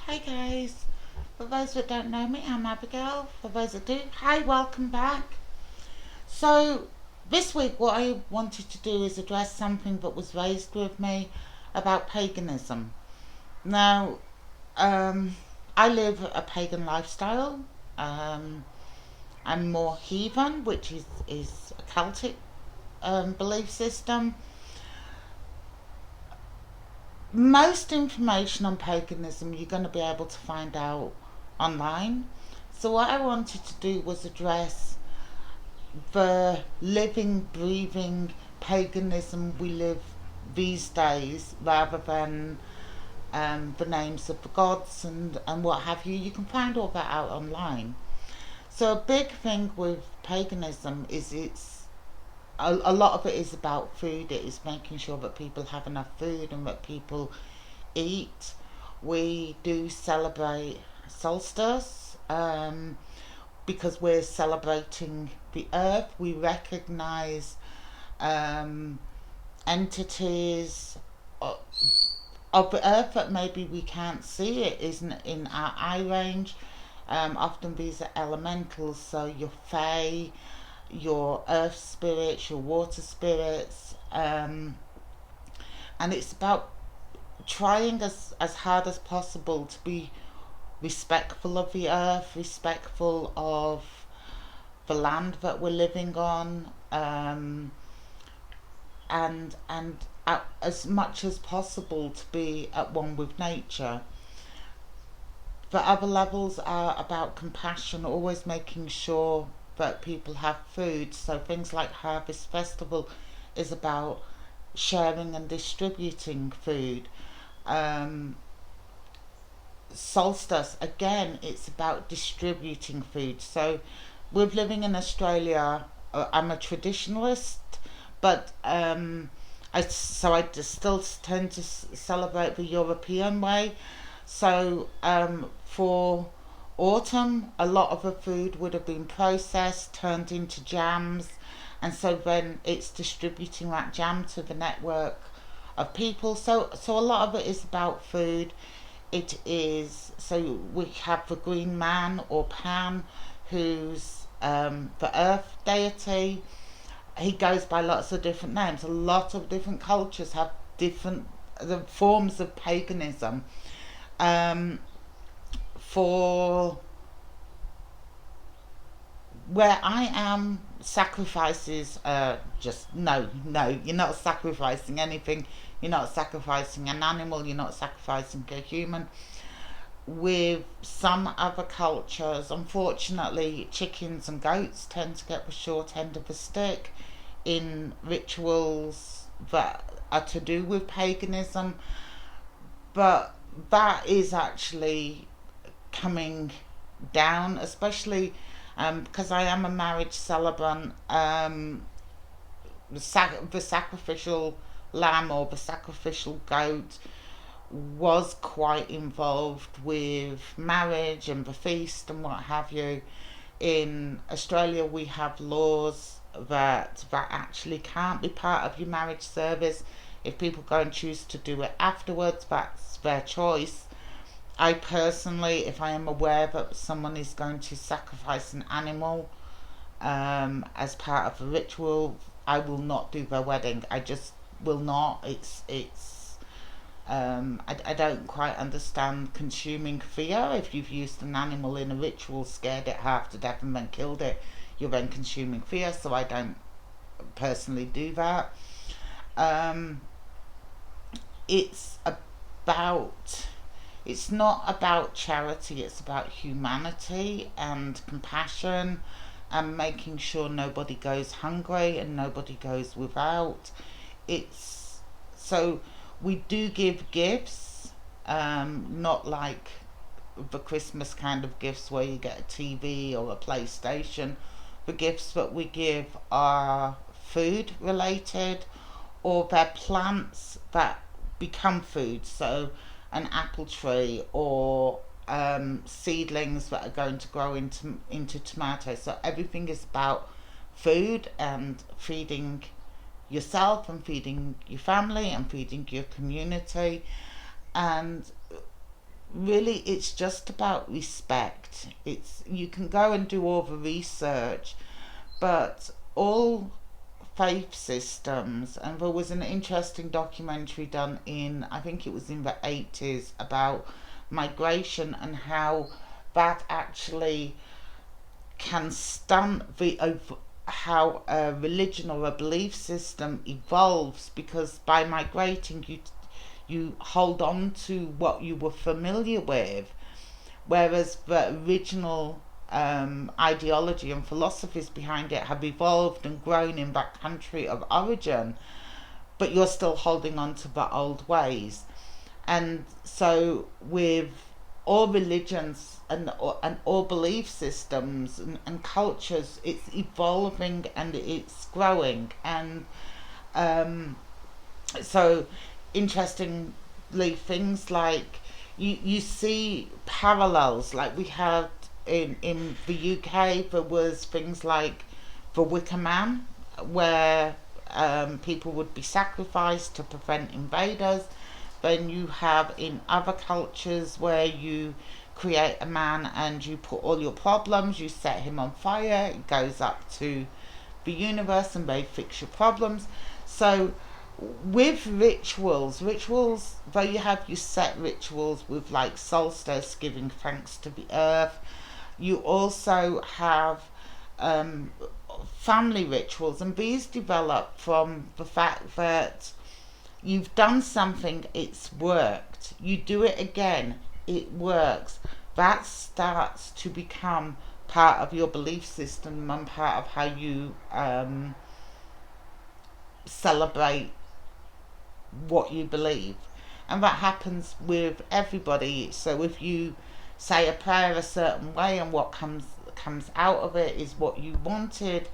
Hi guys, for those that don't know me, I'm Abigail. For those that do, hi, welcome back. So, this week, what I wanted to do is address something that was raised with me about paganism. Now, um, I live a pagan lifestyle. Um, I'm more heathen, which is a Celtic belief system. Most information on paganism you're going to be able to find out online. So, what I wanted to do was address the living, breathing paganism we live these days rather than the names of the gods and what have you. You can find all that out online. So, a big thing with paganism is a lot of it is about food. It is making sure that people have enough food and that people eat. We do celebrate solstice because we're celebrating the earth. We recognize um, entities of, of the earth that maybe we can't see. It isn't in our eye range. Often these are elementals, so your fae, your earth spirits, your water spirits, and it's about trying as hard as possible to be respectful of the earth, respectful of the land that we're living on, and as much as possible to be at one with nature. The other levels are about compassion, always making sure that people have food. So things like Harvest Festival is about sharing and distributing food. Um, Solstice, again, it's about distributing food. So with living in Australia, I'm a traditionalist, but I just still tend to celebrate the European way. So for autumn, a lot of the food would have been processed, turned into jams, and so then it's distributing that jam to the network of people. So a lot of it is about food. It is so we have the Green Man or Pan, who's the Earth deity. He goes by lots of different names. A lot of different cultures have different the forms of paganism. Um, for where I am, sacrifices just no. You're not sacrificing anything. You're not sacrificing an animal. You're not sacrificing a human. With some other cultures, unfortunately, chickens and goats tend to get the short end of the stick in rituals that are to do with paganism, but that is actually coming down, especially because I am a marriage celebrant. The sacrificial lamb or the sacrificial goat was quite involved with marriage and the feast and what have you. In Australia, we have laws that actually can't be part of your marriage service. If people go and choose to do it afterwards, that's their choice. I personally, if I am aware that someone is going to sacrifice an animal as part of a ritual, I will not do their wedding. I just will not. I don't quite understand consuming fear. If you've used an animal in a ritual, scared it half to death, and then killed it, you're then consuming fear. So I don't personally do that. Um, it's about. It's not about charity. It's about humanity and compassion, and making sure nobody goes hungry and nobody goes without. It's so we do give gifts, not like the Christmas kind of gifts where you get a TV or a PlayStation. The gifts that we give are food related, or they're plants that become food. So an apple tree or seedlings that are going to grow into tomatoes. So everything is about food and feeding yourself and feeding your family and feeding your community. And really it's just about respect. It's, you can go and do all the research, but all faith systems, and there was an interesting documentary done in, I think it was in the 80s, about migration and how that actually can stunt the how a religion or a belief system evolves, because by migrating you hold on to what you were familiar with, whereas the original ideology and philosophies behind it have evolved and grown in that country of origin, but you're still holding on to the old ways. And so, with all religions and all belief systems and cultures, it's evolving and it's growing. And um, so, interestingly, things like you see parallels, like we had in the UK. There was things like the Wicker Man, where people would be sacrificed to prevent invaders. Then you have in other cultures where you create a man and you put all your problems, you set him on fire, it goes up to the universe and they fix your problems. So with rituals, though you have your set rituals with like solstice, giving thanks to the earth, you also have um, family rituals, and these develop from the fact that you've done something, it's worked. You do it again, it works. That starts to become part of your belief system and part of how you celebrate what you believe. And that happens with everybody. So if you say a prayer a certain way and what comes out of it is what you wanted,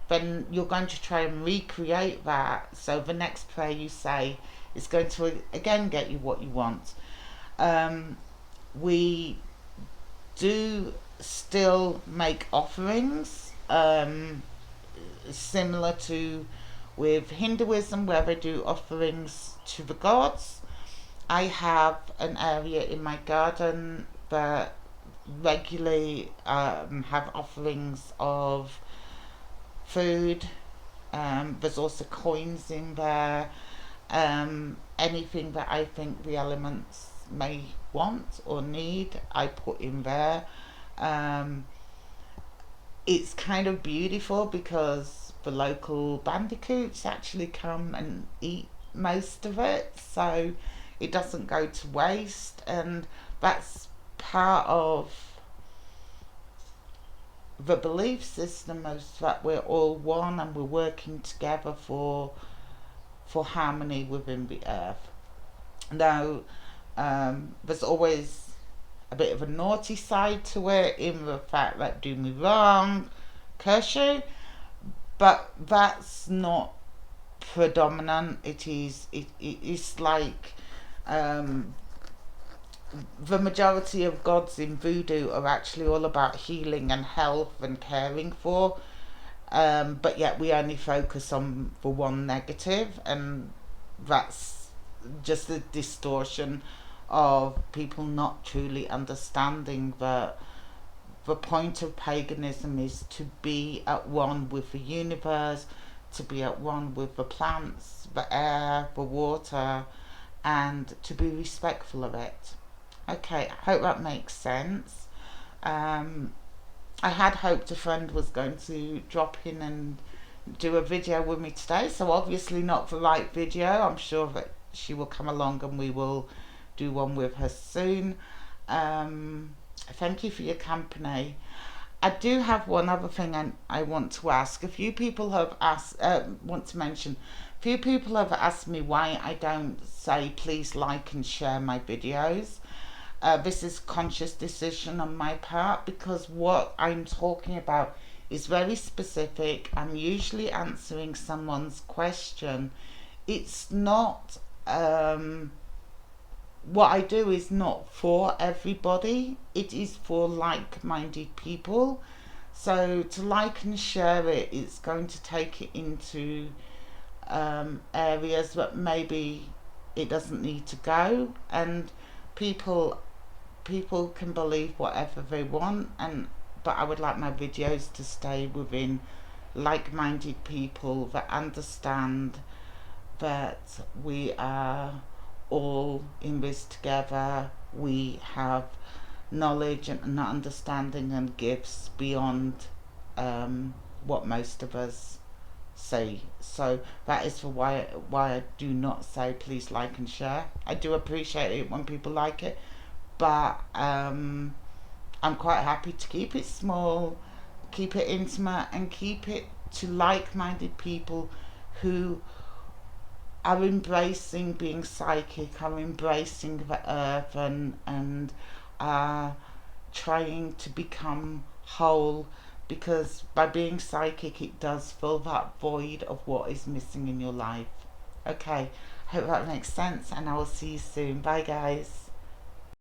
then you're going to try and recreate that. So the next prayer you say is going to again get you what you want. We do still make offerings, similar to with Hinduism, where they do offerings to the gods. I have an area in my garden that regularly have offerings of food. There's also coins in there. Anything that I think the elements may want or need, I put in there. Um, it's kind of beautiful because the local bandicoots actually come and eat most of it, so it doesn't go to waste, and that's part of the belief system, is that we're all one and we're working together for harmony within the earth. Now, there's always a bit of a naughty side to it, in the fact that do me wrong, curse you, but that's not predominant. It's like um, the majority of gods in voodoo are actually all about healing and health and caring for, but yet we only focus on the one negative, and that's just a distortion of people not truly understanding that the point of paganism is to be at one with the universe, to be at one with the plants, the air, the water, and to be respectful of it. Okay, I hope that makes sense. Um, I had hoped a friend was going to drop in and do a video with me today, so obviously not the right video. I'm sure that she will come along and we will do one with her soon. Thank you for your company. I do have one other thing I want to ask. A few people have asked, want to mention, a few people have asked me why I don't say please like and share my videos. This is conscious decision on my part, because what I'm talking about is very specific. I'm usually answering someone's question. It's not, what I do is not for everybody. It is for like-minded people. So to like and share it, it's going to take it into areas that maybe it doesn't need to go, and people people can believe whatever they want, but I would like my videos to stay within like-minded people that understand that we are all in this together. We have knowledge and understanding and gifts beyond what most of us see. So that is for why I do not say please like and share. I do appreciate it when people like it, but I'm quite happy to keep it small, keep it intimate, and keep it to like-minded people who are embracing being psychic, are embracing the earth, and are trying to become whole, because by being psychic it does fill that void of what is missing in your life. Okay, hope that makes sense, and I will see you soon. Bye guys.